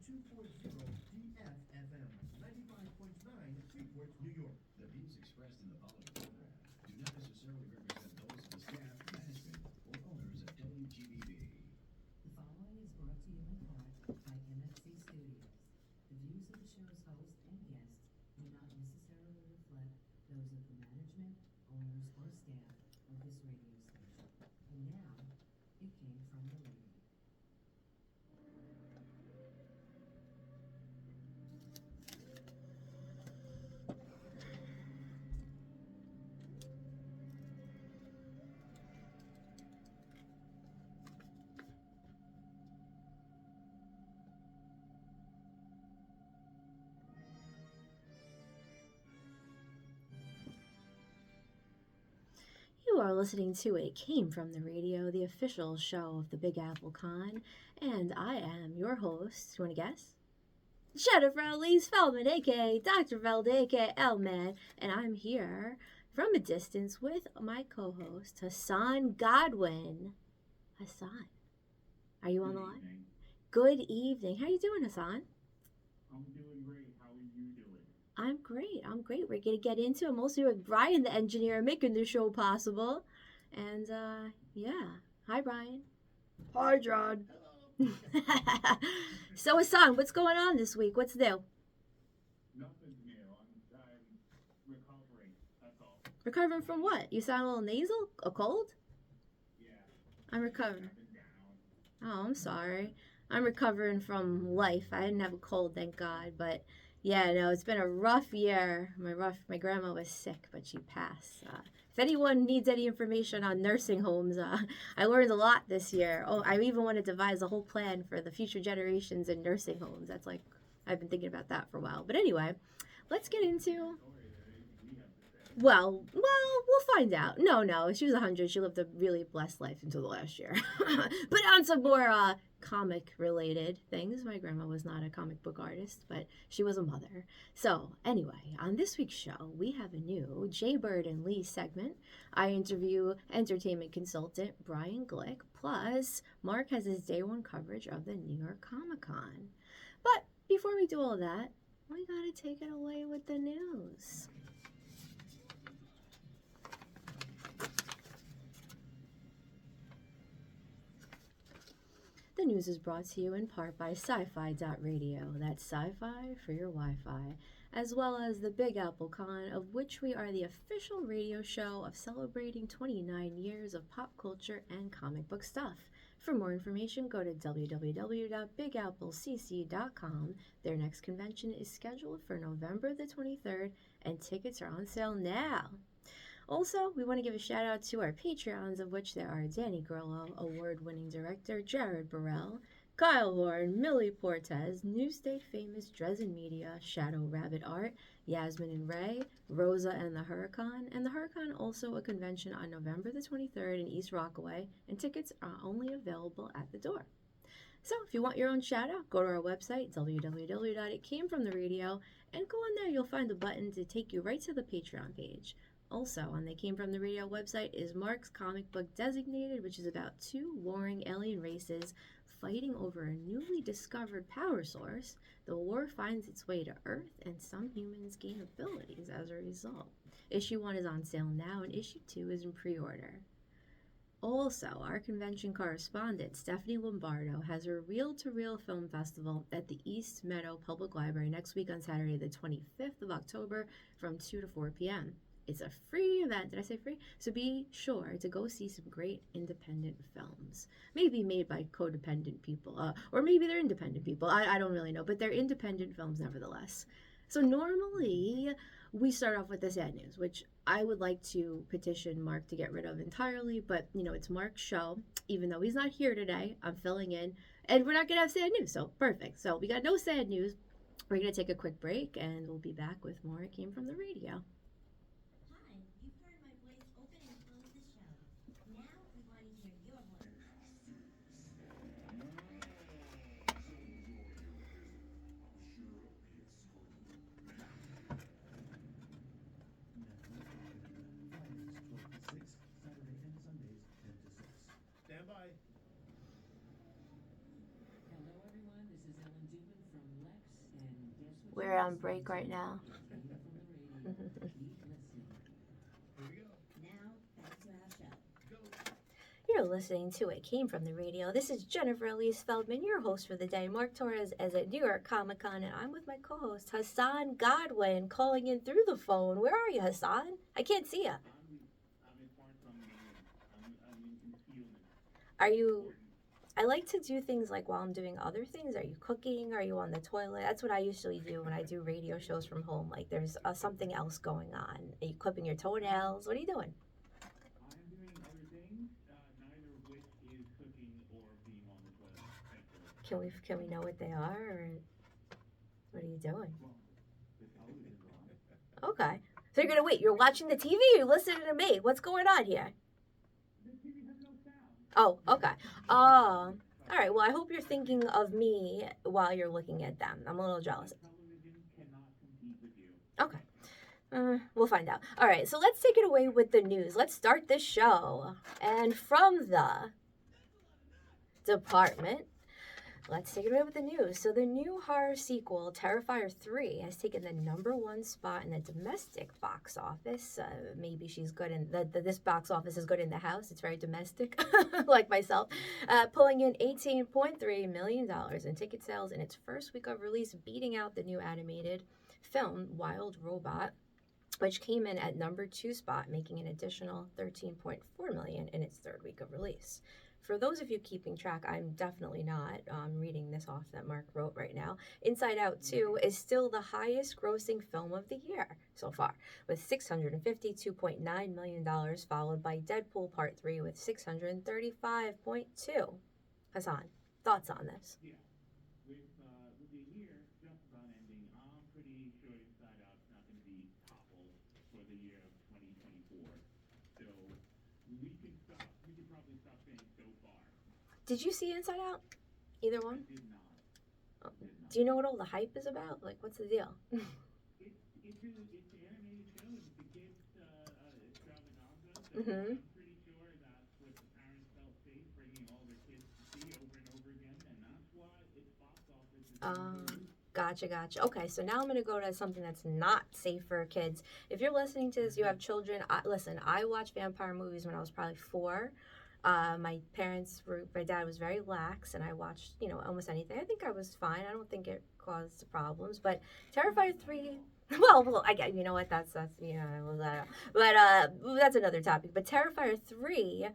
DFFM 95.9 Freeport, New York. The views expressed in the following program do not necessarily represent those of the staff, management, or owners of WGBB. The following is brought to you in part by MFC Studios. The views of the show's host and guests do not necessarily reflect those of the management, owners, or staff of this radio station. And now, it came from the radio. You are listening to It Came From the Radio, the official show of the Big Apple Con, and I am your host. You want to guess? Jennifer Lee Feldman, aka Dr. Veld, aka L-Man, and I'm here from a distance with my co-host, Hassan Godwin. Hassan, are you on the line? Evening. Good evening. How you doing, Hassan? I'm doing great. How are you doing? I'm great. We're going to get into it mostly with Brian, the engineer, making the show possible. And, yeah. Hi, Brian. Hi, John. So, Hassan, what's going on this week? What's new? Nothing's new. I'm recovering. That's all. Recovering from what? You sound a little nasal? A cold? Yeah. I'm recovering. Up and down. Oh, I'm sorry. I'm recovering from life. I didn't have a cold, thank God. But, yeah, no, it's been a rough year. My grandma was sick, but she passed. If anyone needs any information on nursing homes, I learned a lot this year. Oh, I even want to devise a whole plan for the future generations in nursing homes. That's like, I've been thinking about that for a while. But anyway, let's get into... Sorry that anything we have to say. Well, we'll find out. No, she was 100. She lived a really blessed life until the last year. But on some more comic-related things, my grandma was not a comic book artist, but she was a mother. So, anyway, on this week's show, we have a new Jay Bird and Lee segment. I interview entertainment consultant Brian Glick, plus Mark has his day one coverage of the New York Comic Con. But before we do all that, we gotta take it away with the news. The news is brought to you in part by sci-fi.radio, that's sci-fi for your Wi-Fi, as well as the Big Apple Con, of which we are the official radio show of celebrating 29 years of pop culture and comic book stuff. For more information, go to www.bigapplecc.com. Their next convention is scheduled for November the 23rd, and tickets are on sale now. Also, we want to give a shout out to our Patreons, of which there are Danny Grillo, award-winning director Jared Burrell, Kyle Horn, Millie Portez, New State famous Dresden Media, Shadow Rabbit Art, Yasmin and Ray, Rosa and the Huracan, and the Huracan also a convention on November the 23rd in East Rockaway, and tickets are only available at the door. So if you want your own shout out, go to our website, www.itcamefromtheradio, and go on there. You'll find a button to take you right to the Patreon page. Also, on the Came From the Radio website is Mark's comic book Designated, which is about two warring alien races fighting over a newly discovered power source. The war finds its way to Earth, and some humans gain abilities as a result. Issue 1 is on sale now, and Issue 2 is in pre-order. Also, our convention correspondent, Stephanie Lombardo, has her Reel-to-Reel Film Festival at the East Meadow Public Library next week on Saturday, the 25th of October from 2 to 4 p.m. It's a free event. Did I say free? So be sure to go see some great independent films. Maybe made by codependent people. Or maybe they're independent people. I don't really know. But they're independent films nevertheless. So normally we start off with the sad news, which I would like to petition Mark to get rid of entirely. But, you know, it's Mark's show. Even though he's not here today, I'm filling in. And we're not going to have sad news. So perfect. So we got no sad news. We're going to take a quick break. And we'll be back with more It Came From the Radio. Hello, everyone. This is Ellen Dubin from We're on break right now. Keep listening. Here we go. Now, back to our show. Go. You're listening to It Came From the Radio. This is Jennifer Elise Feldman, your host for the day. Mark Torres is at New York Comic Con, and I'm with my co-host Hassan Godwin, calling in through the phone. Where are you, Hassan? I can't see you. I'm as far from the I'm in concealment. Are you? I like to do things like while I'm doing other things. Are you cooking? Are you on the toilet? That's what I usually do when I do radio shows from home. Like there's something else going on. Are you clipping your toenails? What are you doing? I'm doing other things, neither of which is cooking or being on the toilet, thankfully. Can we know what they are, or what are you doing? Well, the television's on. Okay. So you're gonna wait. You're watching the TV. Or you're listening to me. What's going on here? The TV has no sound. Oh, okay. All right. Well, I hope you're thinking of me while you're looking at them. I'm a little jealous. Television cannot compete with you. Okay. We'll find out. All right. So let's take it away with the news. Let's start this show. And from the department, let's take it away with the news. So the new horror sequel, Terrifier 3, has taken the #1 spot in the domestic box office. Maybe she's good in this box office is good in the house. It's very domestic, like myself. Pulling in $18.3 million in ticket sales in its first week of release, beating out the new animated film Wild Robot, which came in at #2 spot, making an additional $13.4 million in its third week of release. For those of you keeping track, I'm definitely not reading this off that Mark wrote right now. Inside Out 2 is still the highest grossing film of the year so far, with $652.9 million, followed by Deadpool Part 3 with $635.2. Hassan, thoughts on this? Yeah. With the year just about ending, I'm pretty sure Inside Out's not going to be toppled for the year of 2024. So we could probably stop saying so far. Did you see Inside Out? Either one? Did not. Do you know what all the hype is about? Like, what's the deal? It's an animated show. It's a kids extravaganza. So Mhm. I'm pretty sure that's what the parents felt safe bringing all their kids to see over and over again, and that's why its box office is. Gotcha. Okay, so now I'm going to go to something that's not safe for kids. If you're listening to this, you have children. Listen, I watched vampire movies when I was probably 4. My dad was very lax, and I watched, almost anything. I think I was fine. I don't think it caused problems. But Terrifier 3, well, I get, you know what, that's but that's another topic. But Terrifier 3,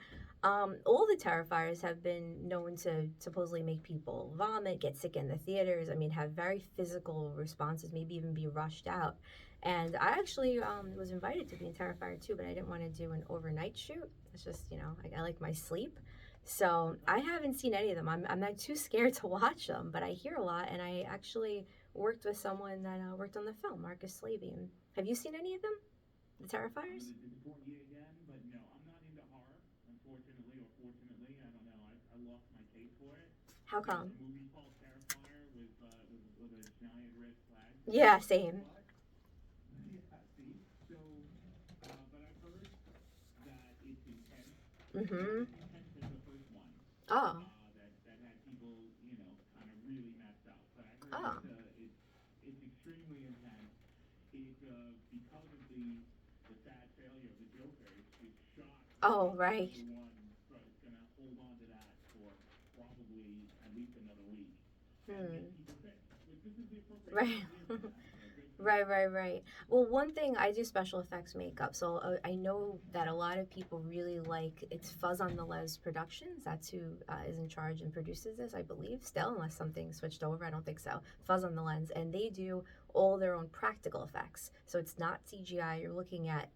all the Terrifiers have been known to supposedly make people vomit, get sick in the theaters. I mean, have very physical responses, maybe even be rushed out. And I actually was invited to be in Terrifier 2, but I didn't want to do an overnight shoot. It's just, I like my sleep. So I haven't seen any of them. I'm not too scared to watch them, but I hear a lot. And I actually worked with someone that worked on the film, Marcus Slavian. Have you seen any of them? The Terrifiers? Yeah, again, but no, I'm not into horror, unfortunately, or fortunately. I don't know. I lost my taste for it. How come? There's a movie called Terrifier with a giant red flag. Yeah, same. Yeah, see? So, but I've heard that it's intense. Mm-hmm. Intense as the first one. Oh. That had people, kind of really messed up. But I Oh. heard it's extremely intense. Because of the sad failure of the Joker, it's shot. Oh, right. One, but it's gonna hold on to that for probably at least another week. And get people sick. This is the appropriate Right. time to do that. Right. Well, one thing, I do special effects makeup, so I know that a lot of people really like, it's Fuzz on the Les Productions. That's who is in charge and produces this, I believe, still, unless something switched over. I don't think so. Fuzz on the Lens, and they do all their own practical effects. So it's not CGI. You're looking at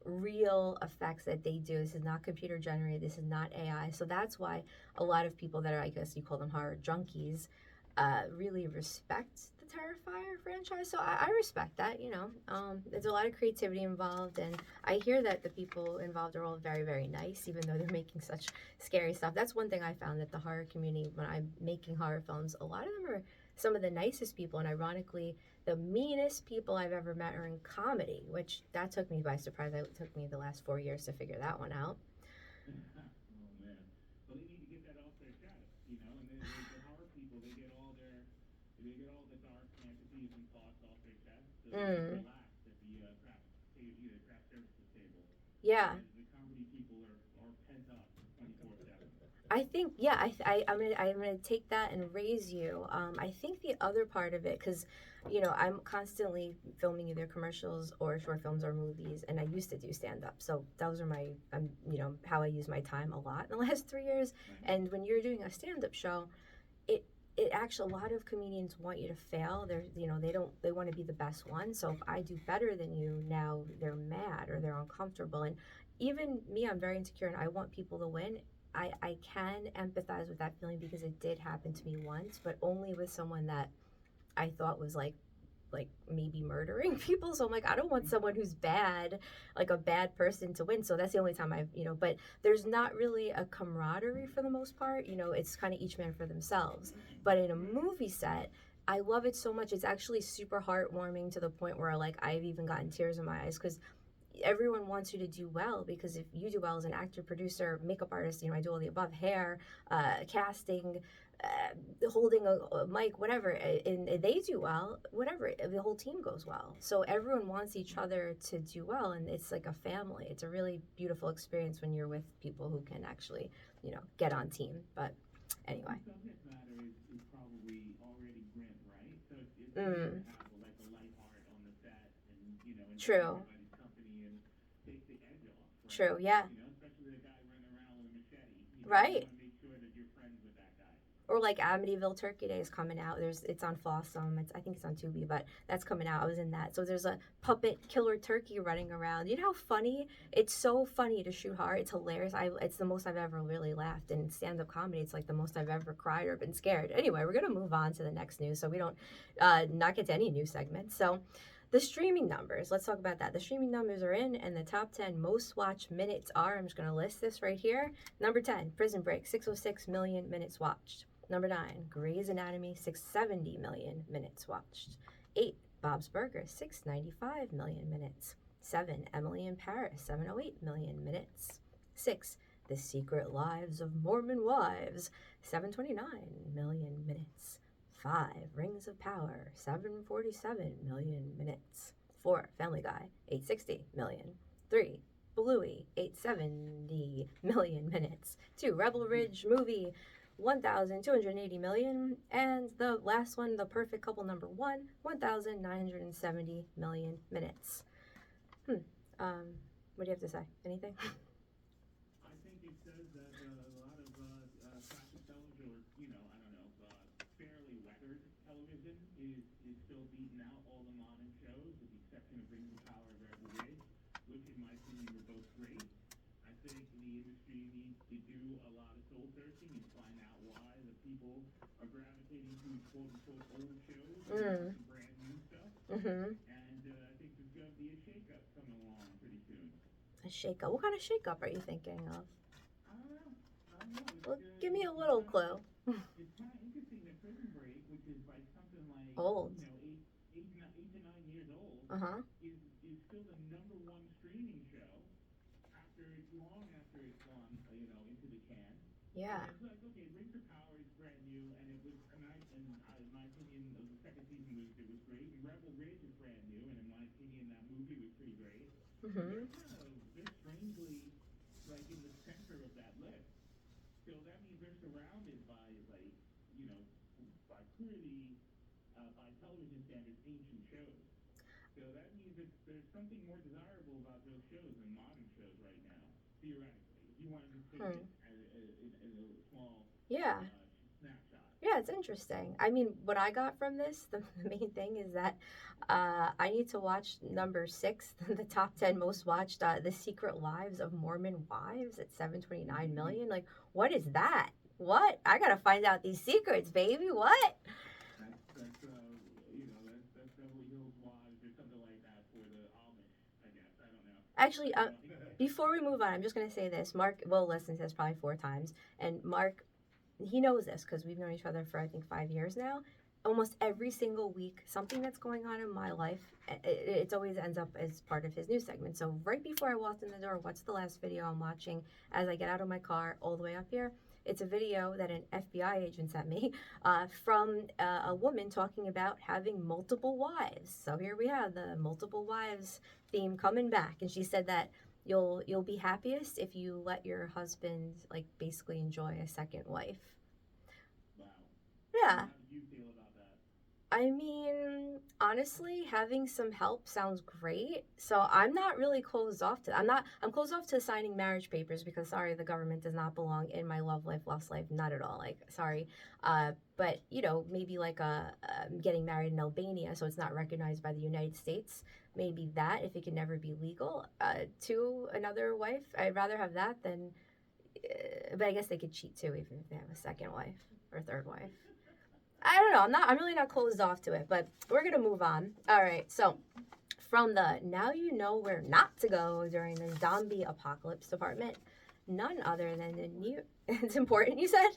real effects that they do. This is not computer generated. This is not AI. So that's why a lot of people that are, I guess you call them horror junkies, really respect the Terrifier franchise. So I respect that, there's a lot of creativity involved, and I hear that the people involved are all very, very nice, even though they're making such scary stuff. That's one thing I found, that the horror community, when I'm making horror films, a lot of them are some of the nicest people, and ironically, the meanest people I've ever met are in comedy, which that took me by surprise. It took me the last 4 years to figure that one out. Oh man. Well, they need to get that off their chest, and the horror people, they get all the dark fantasies and thoughts off Mm. relaxed at the craft services table. Yeah. The comedy people are pent up 24/7. I think I'm gonna take that and raise you. I think the other part of it, because I'm constantly filming either commercials or short films or movies, and I used to do stand up, so those are my how I use my time a lot in the last 3 years. Right. And when you're doing a stand up show, it actually, a lot of comedians want you to fail. They want to be the best one. So if I do better than you, now they're mad or they're uncomfortable. And even me, I'm very insecure and I want people to win. I can empathize with that feeling because it did happen to me once, but only with someone that I thought was like maybe murdering people. So I'm like, I don't want someone who's bad, like a bad person, to win. So that's the only time but there's not really a camaraderie for the most part. It's kind of each man for themselves. But in a movie set, I love it so much. It's actually super heartwarming to the point where like I've even gotten tears in my eyes because everyone wants you to do well, because if you do well as an actor, producer, makeup artist, I do all the above, hair, casting, holding a mic, whatever, and they do well, whatever, the whole team goes well. So everyone wants each other to do well, and it's like a family. It's a really beautiful experience when you're with people who can actually, get on team. But anyway. The subject matter is probably already grim, right? So it's Mm. easy to have like a light heart on the set and enjoy True. everybody's company and take the edge off, right? True, yeah. Especially the guy running around with a machete. Right. You want to make sure that you're friends with that guy. Or like Amityville Turkey Day is coming out. It's on Fossum. I think it's on Tubi, but that's coming out. I was in that. So there's a puppet killer turkey running around. You know how funny? It's so funny to shoot hard. It's hilarious. It's the most I've ever really laughed. And stand-up comedy, it's like the most I've ever cried or been scared. Anyway, we're gonna move on to the next news so we don't not get to any news segments. So the streaming numbers, let's talk about that. The streaming numbers are in, and the top 10 most watched minutes are, I'm just going to list this right here. Number 10, Prison Break, 606 million minutes watched. Number 9, Grey's Anatomy, 670 million minutes watched. 8, Bob's Burgers, 695 million minutes. 7, Emily in Paris, 708 million minutes. 6, The Secret Lives of Mormon Wives, 729 million minutes. 5, Rings of Power, 747 million minutes. 4, Family Guy, 860 million. 3, Bluey, 870 million minutes. 2, Rebel Ridge Movie, 1,280 million. And the last one, The Perfect Couple number 1, 1,970 million minutes. What do you have to say? Anything? I think it says that a lot of classic television, or fairly weathered television, is still beating out all the modern shows, with the exception of Rings of Power and Rebel Ridge, which in my opinion were both great. I think the industry needs to do a lot of soul searching and find out why the people are gravitating to quote unquote old shows and some brand new stuff. Mm-hmm. And I think there's going to be a shakeup coming along pretty soon. A shakeup. What kind of shakeup are you thinking of? I don't know. Well, give me a little clue. It's kind of interesting that Prison Break, which is like something like Old. 8 to 9 years old, Uh-huh. is still the number one streaming show long after it's gone into the can. Yeah. It's like, okay, Rings of Power is brand new, and it was in my opinion, the second season was great. And Rebel Ridge is brand new, and in my opinion, that movie was pretty great. Mm-hmm. They're strangely like in the center of that list. So that means they're surrounded by by clearly by television standards ancient shows. So that means there's something more desirable about those shows than modern shows right now, theoretically. If you wanted to take it as a small Yeah. snapshot. Yeah, it's interesting. I mean, what I got from this, the main thing is that I need to watch number 6, the top 10 most watched, The Secret Lives of Mormon Wives at 729 million. Like, what is that? What? I gotta find out these secrets, baby. What? That's Beverly Hills Wives or something like that for the Amish, I guess. I don't know. Actually, before we move on, I'm just gonna say this. Mark will listen to this probably 4 times, and Mark, he knows this because we've known each other for I think 5 years now. almost every single week, something that's going on in my life, it always ends up as part of his news segment. So right before I walked in the door, what's the last video I'm watching as I get out of my car all the way up here? It's a video that an FBI agent sent me from a woman talking about having multiple wives. So here we have the multiple wives theme coming back. And she said that you'll be happiest if you let your husband, like, basically enjoy a second wife. Wow. Yeah. How do you feel about that? I mean, honestly, having some help sounds great. So I'm not really closed off to I'm closed off to signing marriage papers because sorry, the government does not belong in my love life, lost life, not at all. Like, sorry. But you know, maybe like getting married in Albania, so it's not recognized by the United States. Maybe that, if it can never be legal, to another wife. I'd rather have that than, but I guess they could cheat too, even if they have a second wife or third wife. I don't know. I'm really not closed off to it, but we're gonna move on. All right. So, from the now you know where not to go during the zombie apocalypse department, none other than the new. It's important, you said.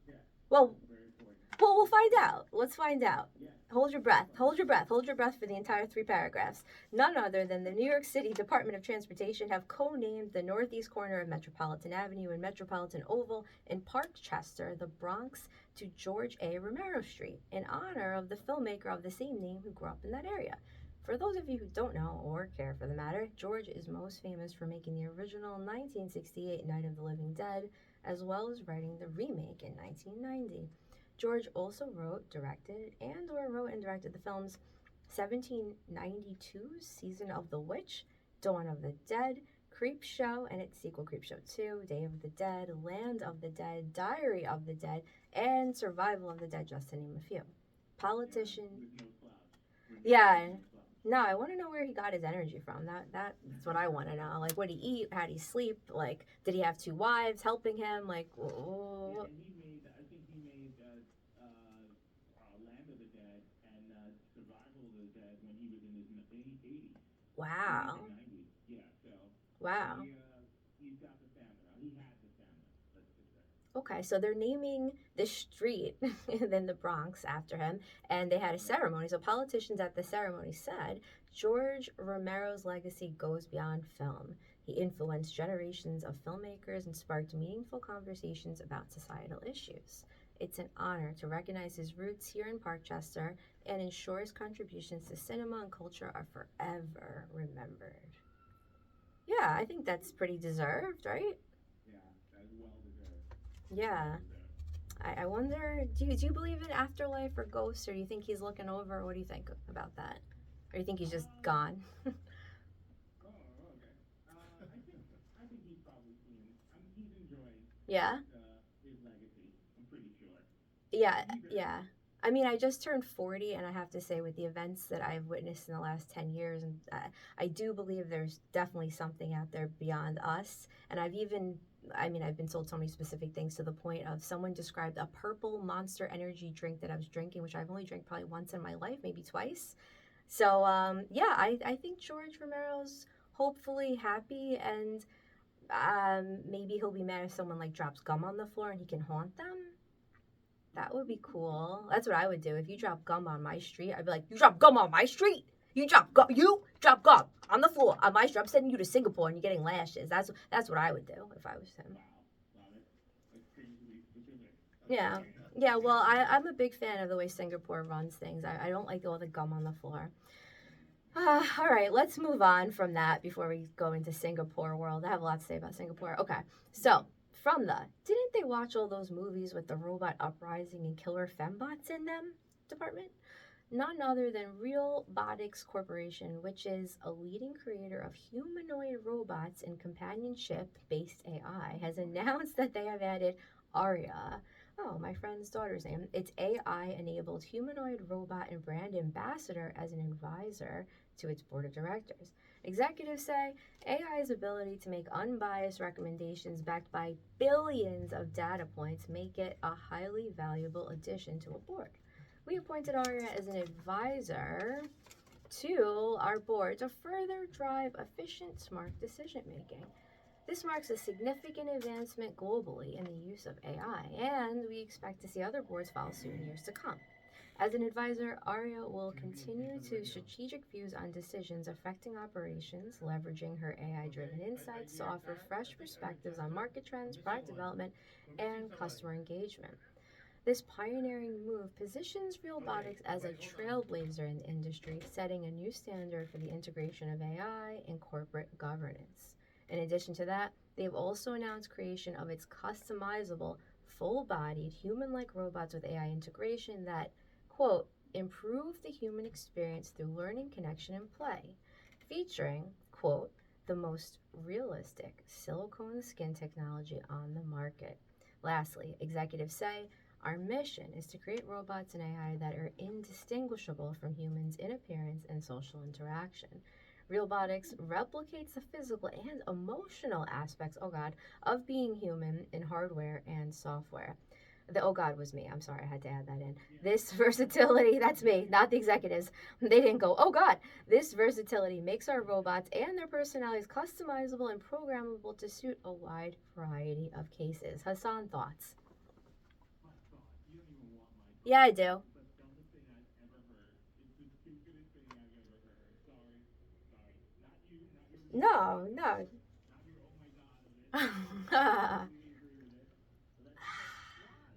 Yeah. Well, Very important. well, we'll find out. Let's find out. Yeah. Hold your breath. Hold your breath. Hold your breath for the entire 3 paragraphs. None other than the New York City Department of Transportation have co-named the northeast corner of Metropolitan Avenue and Metropolitan Oval in Parkchester, the Bronx, to George A. Romero Street in honor of the filmmaker of the same name who grew up in that area. For those of you who don't know, or care for the matter, George is most famous for making the original 1968 Night of the Living Dead, as well as writing the remake in 1990. George also wrote and directed the films 1792's Season of the Witch, Dawn of the Dead, Creepshow and its sequel Creepshow 2, Day of the Dead, Land of the Dead, Diary of the Dead, and Survival of the Dead, just to name a few. Politician. With no clouds. Yeah. No, I want to know where he got his energy from. That's what I want to know. Like, what did he eat? How did he sleep? Like, did he have 2 wives helping him? Like, Yeah, and I think he made Land of the Dead and Survival of the Dead when he was in his 80s. wow. 90s. Yeah, so. Wow. He's got the stamina. He had the stamina, let's just say. Okay, so they're naming the street in the Bronx after him, and they had a ceremony. So politicians at the ceremony said, George Romero's legacy goes beyond film. He influenced generations of filmmakers and sparked meaningful conversations about societal issues. It's an honor to recognize his roots here in Parkchester and ensure his contributions to cinema and culture are forever remembered. Yeah, I think that's pretty deserved, right? Yeah, that's well deserved. Yeah. I wonder, do you believe in afterlife or ghosts, or do you think he's looking over? What do you think about that? Or do you think he's just gone? Oh, okay. I think he's probably seen. He's enjoying. Yeah? His legacy. I'm pretty sure. Yeah. I mean, I just turned 40, and I have to say, with the events that I've witnessed in the last 10 years, and I do believe there's definitely something out there beyond us. And I've been told so many specific things to the point of someone described a purple Monster Energy drink that I was drinking, which I've only drank probably once in my life, maybe twice. So, I think George Romero's hopefully happy, and maybe he'll be mad if someone, like, drops gum on the floor and he can haunt them. That would be cool. That's what I would do. If you drop gum on my street, I'd be like, you drop gum on my street? You drop gum on the floor on my street. I'm sending you to Singapore and you're getting lashes. That's what I would do if I was him. Wow, that's strangely specific. Yeah. Yeah, well, I'm a big fan of the way Singapore runs things. I don't like all the gum on the floor. All right, let's move on from that before we go into Singapore world. I have a lot to say about Singapore. Okay, so from didn't they watch all those movies with the robot uprising and killer fembots in them department? None other than Realbotics Corporation, which is a leading creator of humanoid robots and companionship-based AI, has announced that they have added Aria. Oh, my friend's daughter's name. It's AI-enabled humanoid robot and brand ambassador as an advisor to its board of directors. Executives say AI's ability to make unbiased recommendations backed by billions of data points make it a highly valuable addition to a board. We appointed Aria as an advisor to our board to further drive efficient, smart decision-making. This marks a significant advancement globally in the use of AI, and we expect to see other boards follow suit in years to come. As an advisor, Arya will continue to strategic views on decisions affecting operations, leveraging her AI-driven insights to offer fresh perspectives on market trends, product development, and customer engagement. This pioneering move positions Realbotix as a trailblazer in the industry, setting a new standard for the integration of AI in corporate governance. In addition to that, they've also announced creation of its customizable, full-bodied, human-like robots with AI integration that, quote, improve the human experience through learning, connection, and play, featuring, quote, the most realistic silicone skin technology on the market. Lastly, executives say, our mission is to create robots and AI that are indistinguishable from humans in appearance and social interaction. Realbotix replicates the physical and emotional aspects, oh God, of being human in hardware and software. The oh God was me. I'm sorry, I had to add that in. This versatility, that's me, not the executives. They didn't go, oh God. This versatility makes our robots and their personalities customizable and programmable to suit a wide variety of cases. Hassan, thoughts? My thought. You don't even want my thought. Yeah, I do. It's the dumbest thing I've ever heard. It's the stupidest thing I've ever heard. Sorry. Sorry. Not you, not your No, no. not your oh my god of it. I completely agree with it. But that's why?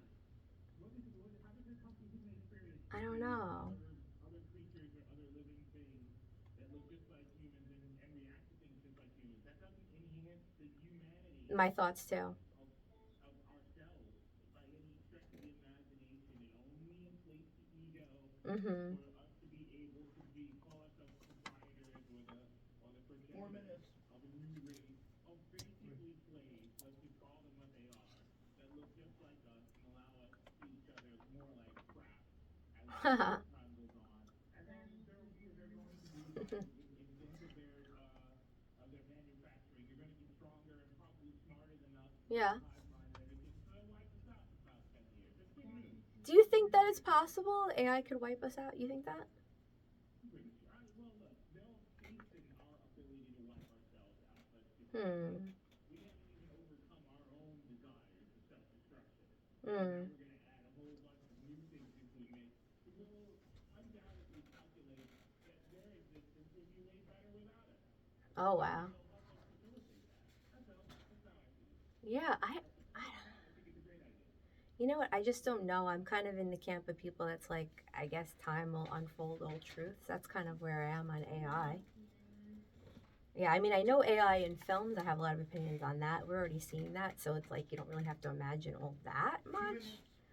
How does this help the human experience? I don't know. Other creatures or other living things that look just like humans and react to things just like humans. That doesn't enhance the humanity My thoughts too. of ourselves by any stretch of the imagination. It only inflates the ego Mm-hmm. for us to be able to call ourselves proprietors or the 4 progenitors minutes. of a new race of basically slaves. Let's just call them what they are. That look just like us and allow us to see each other more like crap as time goes on. And then they're going to be by in dint of their manufacturing. They're going to be stronger and probably smarter than us. Yeah. Hive mind and everything. So they'll wipe us out in about 10 years. That's good news. Do you think that it's possible AI could wipe us out? You think that? I'm pretty sure. Well, look, they'll hasten our ability to wipe ourselves out. Let's just Hmm. we haven't even overcome our own desires of self-destruction. So now Hmm. we're going to add a whole bunch of new things into the mix. It will undoubtedly calculate that their existence would be way better without us. Oh So wow. it'll help us facilitate that. That's all. That's how I see it. Yeah, I think it's a great idea. you know what? I just don't know. I'm kind of in the camp of people that's like, I guess time will unfold all truths. That's kind of where I am on AI. Yeah, I mean, I know AI in films. I have a lot of opinions on that. We're already seeing that, so it's like you don't really have to imagine all that much.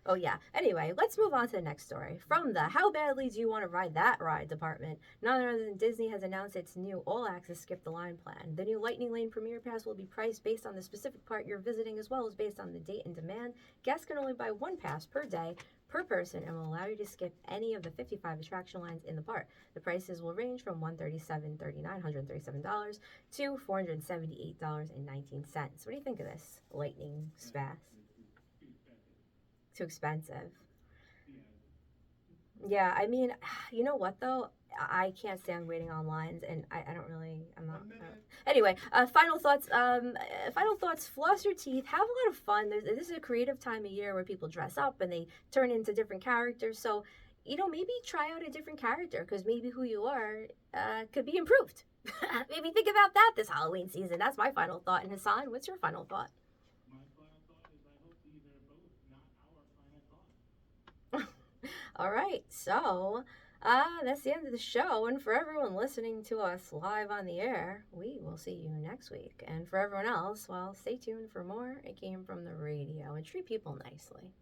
Oh, yeah. Anyway, let's move on to the next story. From the How Badly Do You Want to Ride That Ride department, none other than Disney has announced its new all-access Skip the Line plan. The new Lightning Lane Premier Pass will be priced based on the specific part you're visiting as well as based on the date and demand. Guests can only buy one pass per day per person and will allow you to skip any of the 55 attraction lines in the park. The prices will range from $137 to $478.19. What do you think of this Lightning Pass? Too expensive. Yeah, I mean, you know what though? I can't stand waiting on lines, and I don't really. I'm not. 1 minute. Anyway, final thoughts. Final thoughts. Floss your teeth. Have a lot of fun. This is a creative time of year where people dress up and they turn into different characters. So, maybe try out a different character because maybe who you are could be improved. Maybe think about that this Halloween season. That's my final thought. And Hassan, what's your final thought? My final thought is I hope these are both not our final thoughts. All right, so that's the end of the show. And for everyone listening to us live on the air, we will see you next week. And for everyone else, well, stay tuned for more. It came from the radio and treat people nicely.